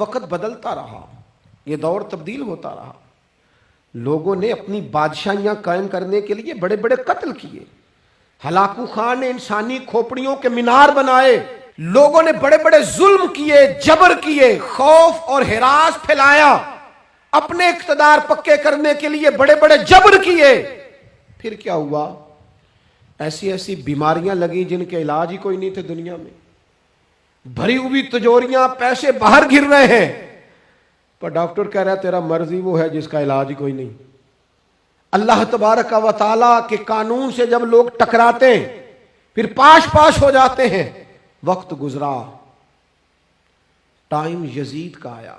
وقت بدلتا رہا، یہ دور تبدیل ہوتا رہا، لوگوں نے اپنی بادشاہیاں قائم کرنے کے لیے بڑے بڑے قتل کیے، ہلاکو خان نے انسانی کھوپڑیوں کے مینار بنائے، لوگوں نے بڑے بڑے ظلم کیے، جبر کیے، خوف اور ہراس پھیلایا، اپنے اقتدار پکے کرنے کے لیے بڑے بڑے جبر کیے۔ پھر کیا ہوا؟ ایسی ایسی بیماریاں لگی جن کے علاج ہی کوئی نہیں تھے دنیا میں، بھری ہوئی تجوریاں، پیسے باہر گر رہے ہیں، پر ڈاکٹر کہہ رہا ہے تیرا مرض ہی وہ ہے جس کا علاج ہی کوئی نہیں۔ اللہ تبارک و تعالیٰ کے قانون سے جب لوگ ٹکراتے ہیں پھر پاش پاش ہو جاتے ہیں۔ وقت گزرا، ٹائم یزید کا آیا،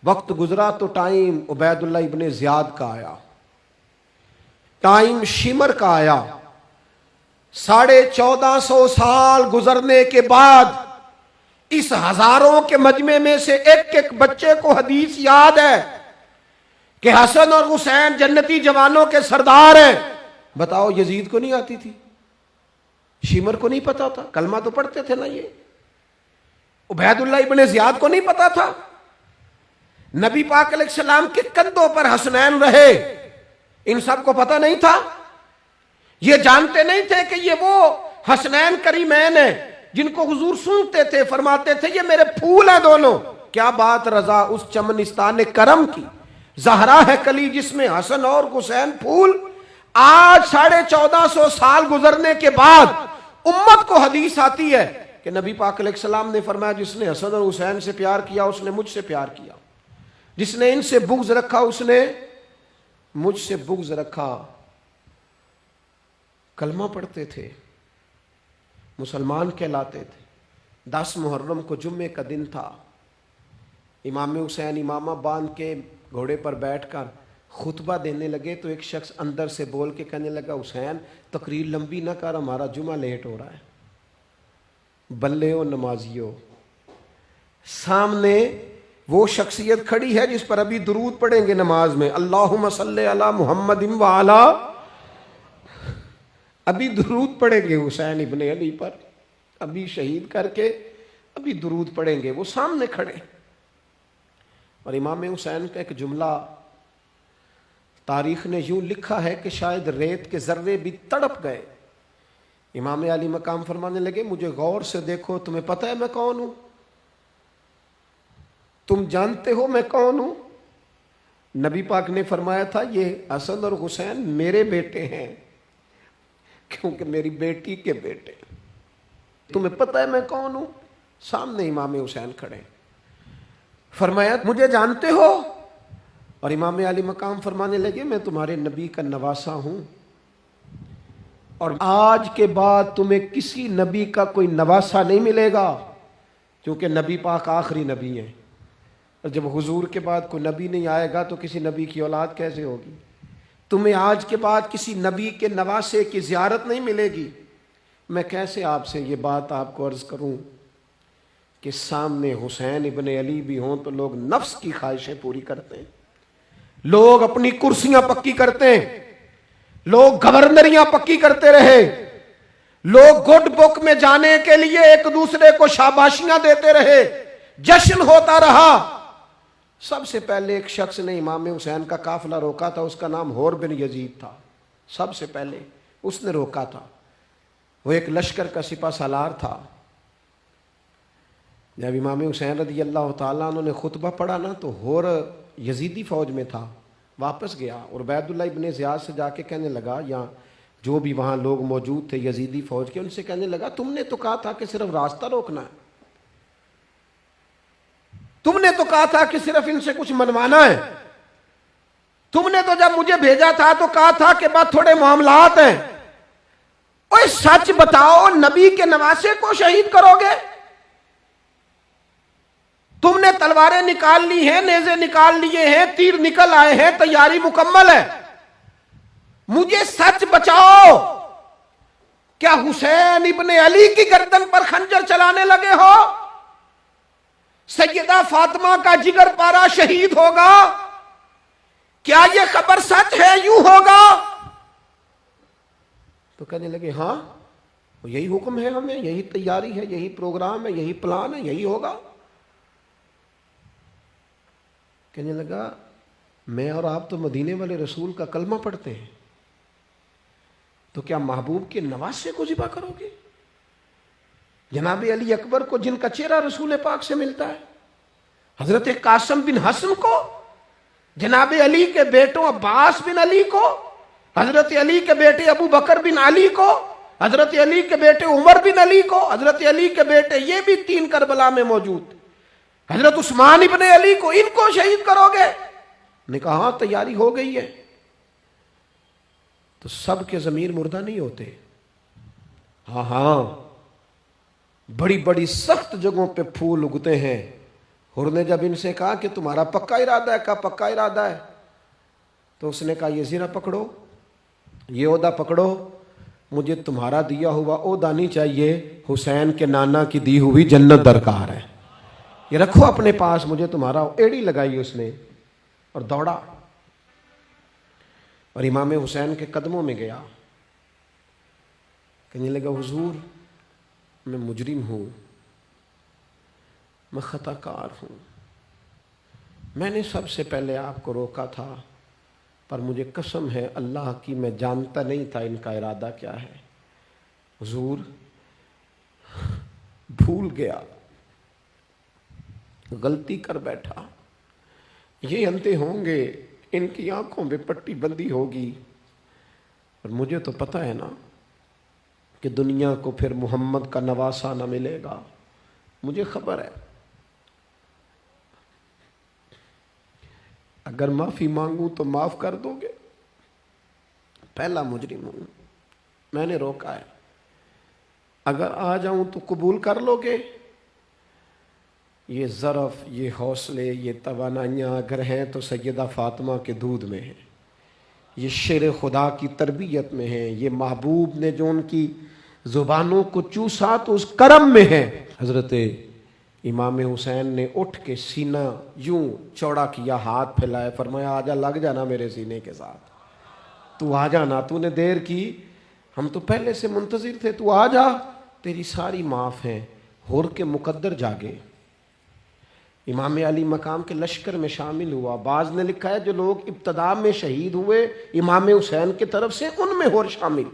وقت گزرا تو ٹائم عبید اللہ ابن زیاد کا آیا، ٹائم شمر کا آیا۔ 1450 سال گزرنے کے بعد اس ہزاروں کے مجمع میں سے ایک ایک بچے کو حدیث یاد ہے کہ حسن اور حسین جنتی جوانوں کے سردار ہیں۔ بتاؤ یزید کو نہیں آتی تھی؟ شمر کو نہیں پتا تھا؟ کلمہ تو پڑھتے تھے نا یہ؟ عبید اللہ ابن زیاد کو نہیں پتا تھا؟ نبی پاک علیہ السلام کے کندھوں پر حسنین رہے، ان سب کو پتہ نہیں تھا؟ یہ جانتے نہیں تھے کہ یہ وہ حسنین کریمین ہیں جن کو حضور سنتے تھے، فرماتے تھے یہ میرے پھول ہیں دونوں؟ کیا بات رضا اس چمنستان کرم کی، زہرا ہے کلی جس میں حسن اور حسین پھول۔ آج 1450 سال گزرنے کے بعد امت کو حدیث آتی ہے کہ نبی پاک علیہ السلام نے فرمایا جس نے حسن اور حسین سے پیار کیا اس نے مجھ سے پیار کیا، جس نے ان سے بغض رکھا اس نے مجھ سے بغض رکھا۔ کلمہ پڑھتے تھے، مسلمان کہلاتے تھے۔ 10 محرم کو جمعے کا دن تھا، امام حسین امامہ باندھ کے گھوڑے پر بیٹھ کر خطبہ دینے لگے تو ایک شخص اندر سے بول کے کہنے لگا حسین تقریر لمبی نہ کر، ہمارا جمعہ لیٹ ہو رہا ہے۔ بلے و نمازیو، سامنے وہ شخصیت کھڑی ہے جس پر ابھی درود پڑھیں گے نماز میں، اللہم صلی علی محمد وعلی، ابھی درود پڑھیں گے حسین ابن علی پر، ابھی شہید کر کے ابھی درود پڑھیں گے، وہ سامنے کھڑے۔ اور امام حسین کا ایک جملہ تاریخ نے یوں لکھا ہے کہ شاید ریت کے ذرے بھی تڑپ گئے۔ امام علی مقام فرمانے لگے مجھے غور سے دیکھو، تمہیں پتہ ہے میں کون ہوں؟ تم جانتے ہو میں کون ہوں؟ نبی پاک نے فرمایا تھا یہ حسن اور حسین میرے بیٹے ہیں کیونکہ میری بیٹی کے بیٹے۔ تمہیں پتہ ہے میں کون ہوں؟ سامنے امام حسین کھڑے، فرمایا مجھے جانتے ہو؟ اور امام علی مقام فرمانے لگے میں تمہارے نبی کا نواسا ہوں، اور آج کے بعد تمہیں کسی نبی کا کوئی نواسا نہیں ملے گا، کیونکہ نبی پاک آخری نبی ہیں، اور جب حضور کے بعد کوئی نبی نہیں آئے گا تو کسی نبی کی اولاد کیسے ہوگی؟ تمہیں آج کے بعد کسی نبی کے نواسے کی زیارت نہیں ملے گی۔ میں کیسے آپ سے یہ بات آپ کو عرض کروں کہ سامنے حسین ابن علی بھی ہوں تو لوگ نفس کی خواہشیں پوری کرتے ہیں، لوگ اپنی کرسیاں پکی کرتے ہیں، لوگ گورنریاں پکی کرتے رہے، لوگ گڈ بک میں جانے کے لیے ایک دوسرے کو شاباشیاں دیتے رہے، جشن ہوتا رہا۔ سب سے پہلے ایک شخص نے امام حسین کا قافلہ روکا تھا، اس کا نام حور بن یزید تھا، سب سے پہلے اس نے روکا تھا، وہ ایک لشکر کا سپہ سالار تھا۔ جب امام حسین رضی اللہ تعالیٰ عنہ نے خطبہ پڑھا نا تو حور یزیدی فوج میں تھا، واپس گیا اور عبید اللہ ابن زیاد سے جا کے کہنے لگا، یا جو بھی وہاں لوگ موجود تھے یزیدی فوج کے، ان سے کہنے لگا تم نے تو کہا تھا کہ صرف راستہ روکنا ہے، تم نے تو کہا تھا کہ صرف ان سے کچھ منوانا ہے، تم نے تو جب مجھے بھیجا تھا تو کہا تھا کہ بس تھوڑے معاملات ہیں، اوہ سچ بتاؤ نبی کے نواسے کو شہید کرو گے؟ تم نے تلواریں نکال لی ہیں، نیزے نکال لیے ہیں، تیر نکل آئے ہیں، تیاری مکمل ہے، مجھے سچ بچاؤ، کیا حسین ابن علی کی گردن پر خنجر چلانے لگے ہو؟ سیدہ فاطمہ کا جگر پارا شہید ہوگا؟ کیا یہ خبر سچ ہے؟ یوں ہوگا؟ تو کہنے لگے ہاں یہی حکم ہے ہمیں، یہی تیاری ہے، یہی پروگرام ہے، یہی پلان ہے، یہی ہوگا. کہنے لگا میں اور آپ تو مدینے والے رسول کا کلمہ پڑھتے ہیں، تو کیا محبوب کے نواسے کو ذبح کرو گے؟ جناب علی اکبر کو، جن کا چہرہ رسول پاک سے ملتا ہے، حضرت قاسم بن حسن کو، جناب علی کے بیٹوں عباس بن علی کو، حضرت علی کے بیٹے ابو بکر بن علی کو، حضرت علی کے بیٹے عمر بن علی کو، حضرت علی کے بیٹے یہ بھی 3 کربلا میں موجود، حضرت عثمان ابن علی کو، ان کو شہید کرو گے؟ نے کہا ہاں تیاری ہو گئی ہے. تو سب کے ضمیر مردہ نہیں ہوتے. ہاں بڑی بڑی سخت جگہوں پہ پھول اگتے ہیں. حر نے جب ان سے کہا کہ تمہارا پکا ارادہ ہے، کہا پکا ارادہ ہے، تو اس نے کہا یہ زیرہ پکڑو، یہ عہدہ پکڑو، مجھے تمہارا دیا ہوا عہدہ نہیں چاہیے، حسین کے نانا کی دی ہوئی جنت درکار ہے، یہ رکھو اپنے پاس، مجھے تمہارا. ایڑی لگائی اس نے اور دوڑا اور امام حسین کے قدموں میں گیا. کہنے لگا حضور میں مجرم ہوں، میں خطا کار ہوں، میں نے سب سے پہلے آپ کو روکا تھا، پر مجھے قسم ہے اللہ کی میں جانتا نہیں تھا ان کا ارادہ کیا ہے. حضور بھول گیا، غلطی کر بیٹھا، یہ اندھے ہوں گے، ان کی آنکھوں میں پٹی بندی ہوگی، اور مجھے تو پتہ ہے نا کہ دنیا کو پھر محمد کا نواسہ نہ ملے گا، مجھے خبر ہے. اگر معافی مانگوں تو معاف کر دو گے؟ پہلا مجرم ہوں، میں نے روکا ہے، اگر آ جاؤں تو قبول کر لو گے؟ یہ ظرف، یہ حوصلے، یہ توانائیاں اگر ہیں تو سیدہ فاطمہ کے دودھ میں ہیں، یہ شیر خدا کی تربیت میں ہیں، یہ محبوب نے جو ان کی زبانوں کو چوسا تو اس کرم میں ہے. حضرت امام حسین نے اٹھ کے سینہ یوں چوڑا کیا، ہاتھ پھیلائے، فرمایا آجا، لگ جانا میرے سینے کے ساتھ، تو آ جانا، تو نے دیر کی، ہم تو پہلے سے منتظر تھے، تو آ جا، تیری ساری معاف ہیں. حر کے مقدر جاگے، امام علی مقام کے لشکر میں شامل ہوا. بعض نے لکھا ہے جو لوگ ابتدا میں شہید ہوئے امام حسین کی طرف سے، ان میں حر شامل.